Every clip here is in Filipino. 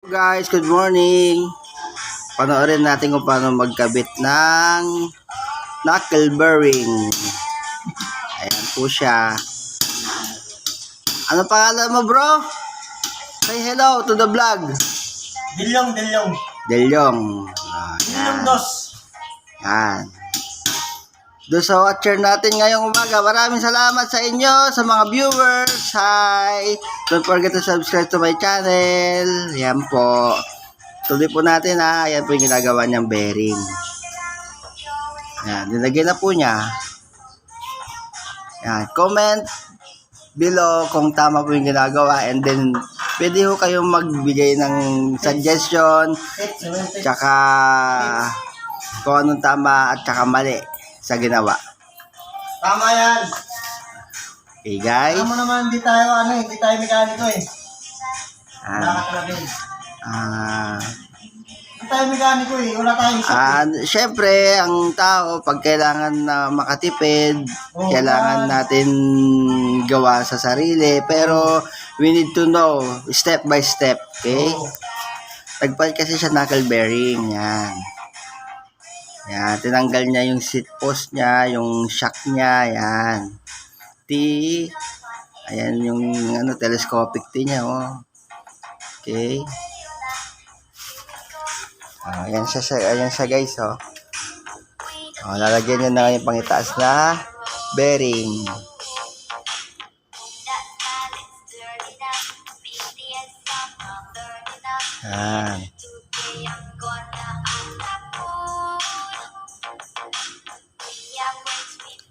Guys, good morning. Panoorin natin kung paano magkabit ng knuckle bearing. Ayan po siya. Ano pangalan mo, bro? Say hello to the vlog. Dilyong. Delyong. Dilyong Ayan. dos. Yan. Doon sa watcher natin ngayong umaga, maraming salamat sa inyo, sa mga viewers. Hi! Don't forget to subscribe to my channel. Yan po. Tuloy po natin ha. Yan po yung ginagawa niyang bearing. Yan. Nilagyan na po niya. Yan. Comment below kung tama po yung ginagawa. And then, pwede po kayong magbigay ng suggestion. Tsaka, kung anong tama at tsaka mali sa ginawa. Tama yan. Okay, guys. Tama naman, hindi tayo mekaniko eh. Hindi tayo mekaniko eh. Wala tayong shop. Syempre, ang tao, pag kailangan na makatipid, kailangan natin gawa sa sarili. Pero, we need to know, step by step. Okay? Nagpalit kasi siya knuckle bearing. Yan. Yan, tinanggal niya yung seat post niya, yung shock niya, yan. Ayan yung telescopic niya, oh. Okay. Ayan siya guys, oh. Lalagyan niya na yung pangitaas na bearing. Yan.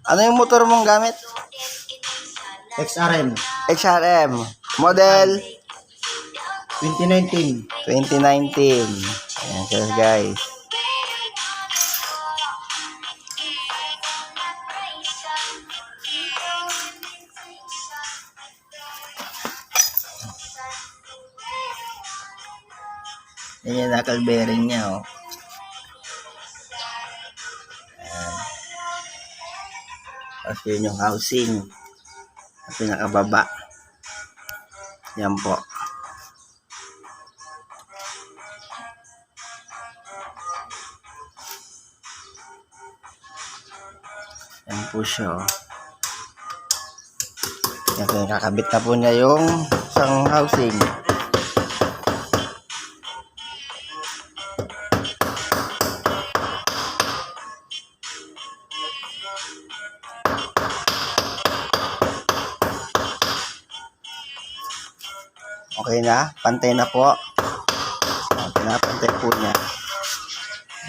Ano yung motor mong gamit? XRM. XRM. Model? 2019. 2019. Ayan siya guys. Ayan yung knuckle bearing niya, oh. Tapos yun yung housing at pinakababa. Yan po. Yan po siya, oh. Yan po, kakabit na po niya yung isang housing. Okay na, pantay na po. Pinapantay po niya.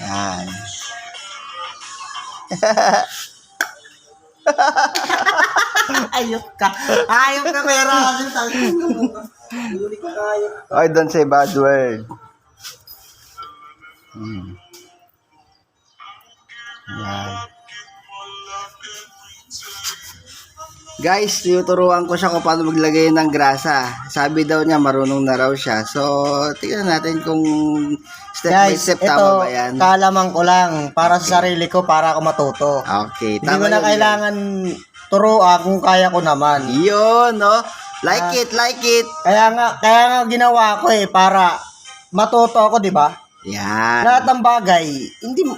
Yan. Ayok ka. Ayok ka, pera. Oy, don't say bad word. Yan. Guys, tinuturuan ko siya kung paano maglagay ng grasa. Sabi daw niya, marunong na raw siya. So, tingnan natin kung step by step tama ba yan. Guys, ito, kalaman ko lang. Para sa sarili ko, para ako matuto. Okay, Hindi tama mo na yun, kailangan turuan kung kaya ko naman. yun, no? Like it. Kaya nga ginawa ko eh, para matuto ako, di ba? Yan. Lahat ng bagay, hindi mo,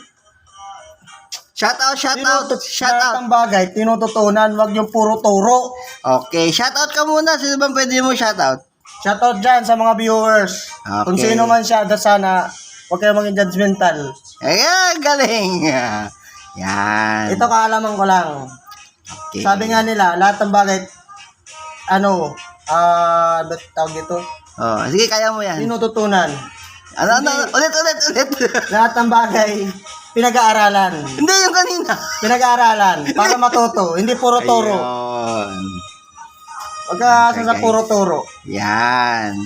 Shout out. lahat ng bagay, tinututunan, wag yung puro turo. Okay, shout out ka muna. Sino bang pwede mo shout out? Shoutout dyan sa mga viewers. Okay. Kung sino man siya, sana, huwag kayo maging judgmental. Ayan, galing. Yan. Ito kaalaman ko lang. Okay. Sabi nga nila, lahat ng bagay, ba't tawag ito? Oh, sige, kaya mo yan. Tinututunan. Ulit. Lahat ng bagay, pinag-aaralan. Hindi, yung kanina. Pinag-aaralan para matuto, hindi puro turo. Ayun. Huwag ka Okay, sa guys. puro turo. Yan.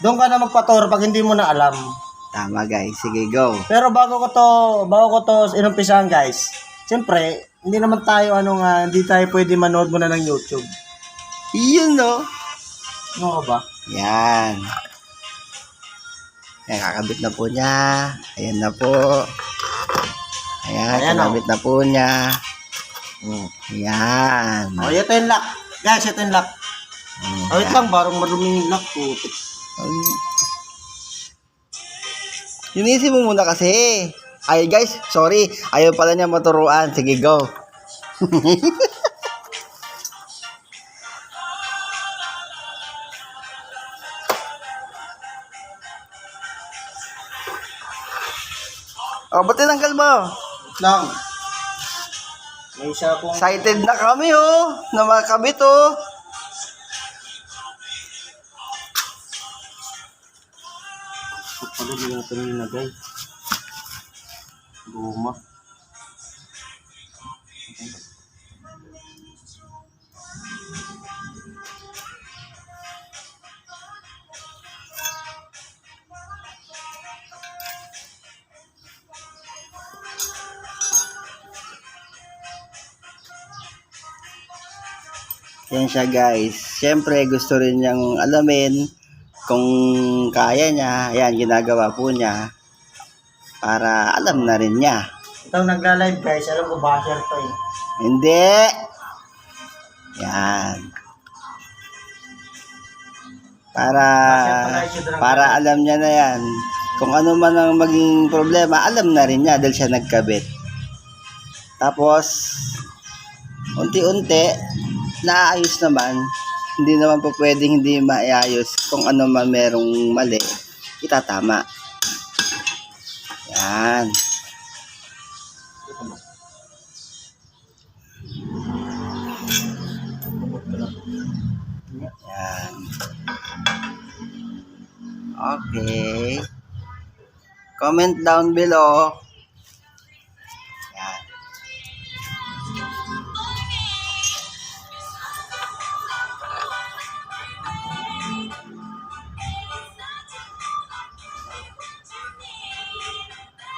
Doon ka na magpaturo pag hindi mo na alam. Tama, guys. Sige, go. Pero bago ko to inumpisahan, guys. Siyempre, hindi naman tayo hindi tayo pwede manood muna ng YouTube. Yun, no? Ano ka ba? Yan. Ayan, kakabit na po niya. Ayan na po. Ayan, kakabit na po niya. Ayan. O, ito yung lock. Guys, ito yung lock. Wait lang, parang maruming lock po. Linisin mo muna kasi. Ay guys, sorry. Ayaw pala niya maturuan. Sige, go. Oh, ba't tinanggal mo? Wait lang. May isa pong... Excited na kami na makabit Palo din natin yung nagay. Luma. Yan siya guys. Siyempre gusto rin niyang alamin kung kaya niya. Yan, ginagawa po niya. Para alam na rin niya. Ito nagla-live guys. Alam ko basher to eh. Hindi. Yan. Para alam niya na yan. Kung ano man ang maging problema, alam na rin niya dahil siya nagkabit. Tapos, unti-unti, naayos naman. Hindi naman po pwedeng hindi maayos. Kung ano man merong mali, itatama. Yan. Yan. Okay. Comment down below. Yan.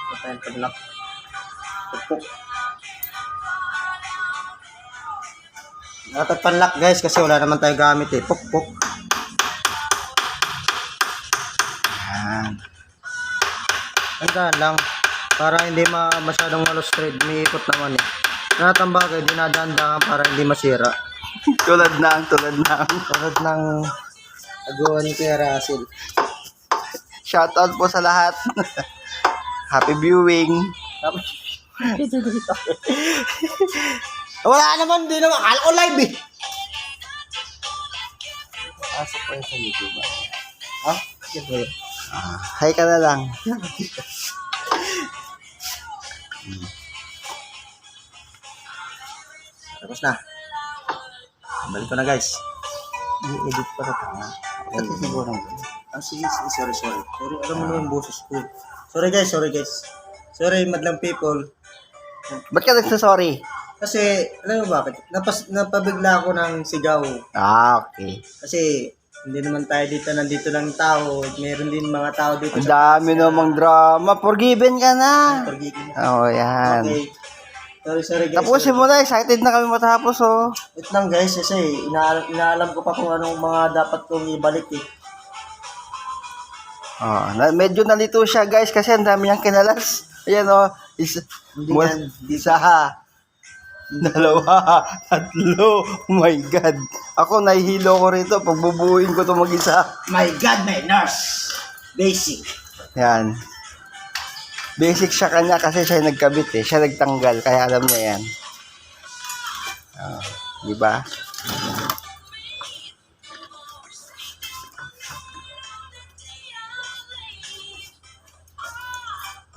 Ito yung padlock. Pupuk. Dapat panlock guys kasi wala naman tayo gamit eh. Pukpuk. Yan. Hanggang lang. Para hindi masyadong malustrade. May ikot naman eh. Lahat ang bagay, dinadaan-daan para hindi masira. Tulad ng Tulad ng agawa ni Kuya Russell. shoutout po sa lahat. Happy viewing. Wala naman, di naman. Akala ko live eh. Pasok po sa YouTube. Ha? Sige. Hi ka na lang. Tapos na. Balik ko na guys. I-edit pa sa tanga. Ito siguro. Sige, sorry. Sorry, alam mo na yung boses ko. Sorry guys. Sorry, madlang people. Ba't ka nagsasorry? Kasi, alam mo bakit? Napabigla ako ng sigaw. Okay. Kasi, hindi naman tayo dito, nandito lang tao. Meron din mga tao dito. Ang dami namang drama. Forgiven ka na. Pagiging. Oh, yan. Okay. Sorry guys. Tapusin mo na. Excited na kami matapos, Wait lang guys, kasi inaalam ko pa kung anong mga dapat kong ibalik eh. Medyo nalito siya, guys, kasi ang dami niyang kinalas. Ayan, isa, dalawa, tatlo. Oh my God. Ako, nahihilo ko rito. Pagbubuhin ko ito mag-isa. My God, my nurse. Basic. Yan. Basic siya kanya kasi siya yung nagkabit eh. Siya nagtanggal, kaya alam niya yan. Diba?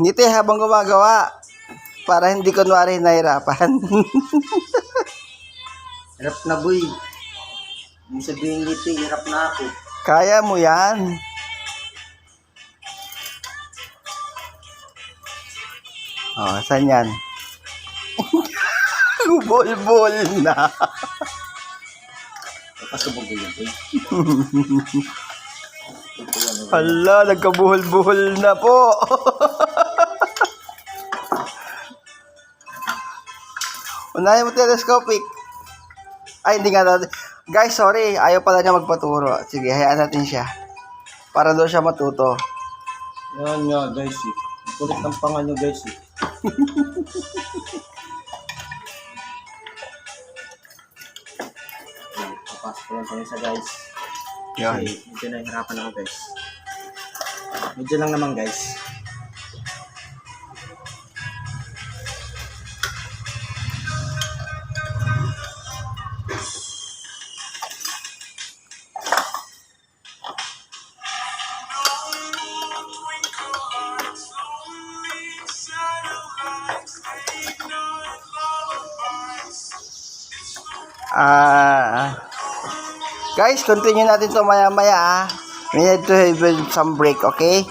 Ngiti habang gumagawa. Para hindi kunwari nahirapan. Hirap na boy. Hindi sabihin dito, hirap na ako. Kaya mo yan. Saan yan? Bol-bol na. Pasubog ko yun boy. Hala, nagkabuhol-buhol na po. Unahin mo telescopic. Ay, hindi nga natin. Guys, sorry. Ayaw pala niya magpaturo. Sige, hayaan natin siya. Para doon siya matuto. Yan nga guys eh. Kulit ng panga nyo guys eh. Papasok ko lang kami sa guys. Yan. Medyo nahihirapan ako guys. Medyo lang naman guys. Guys, continue natin to maya-maya, ah. We need to have some break, okay?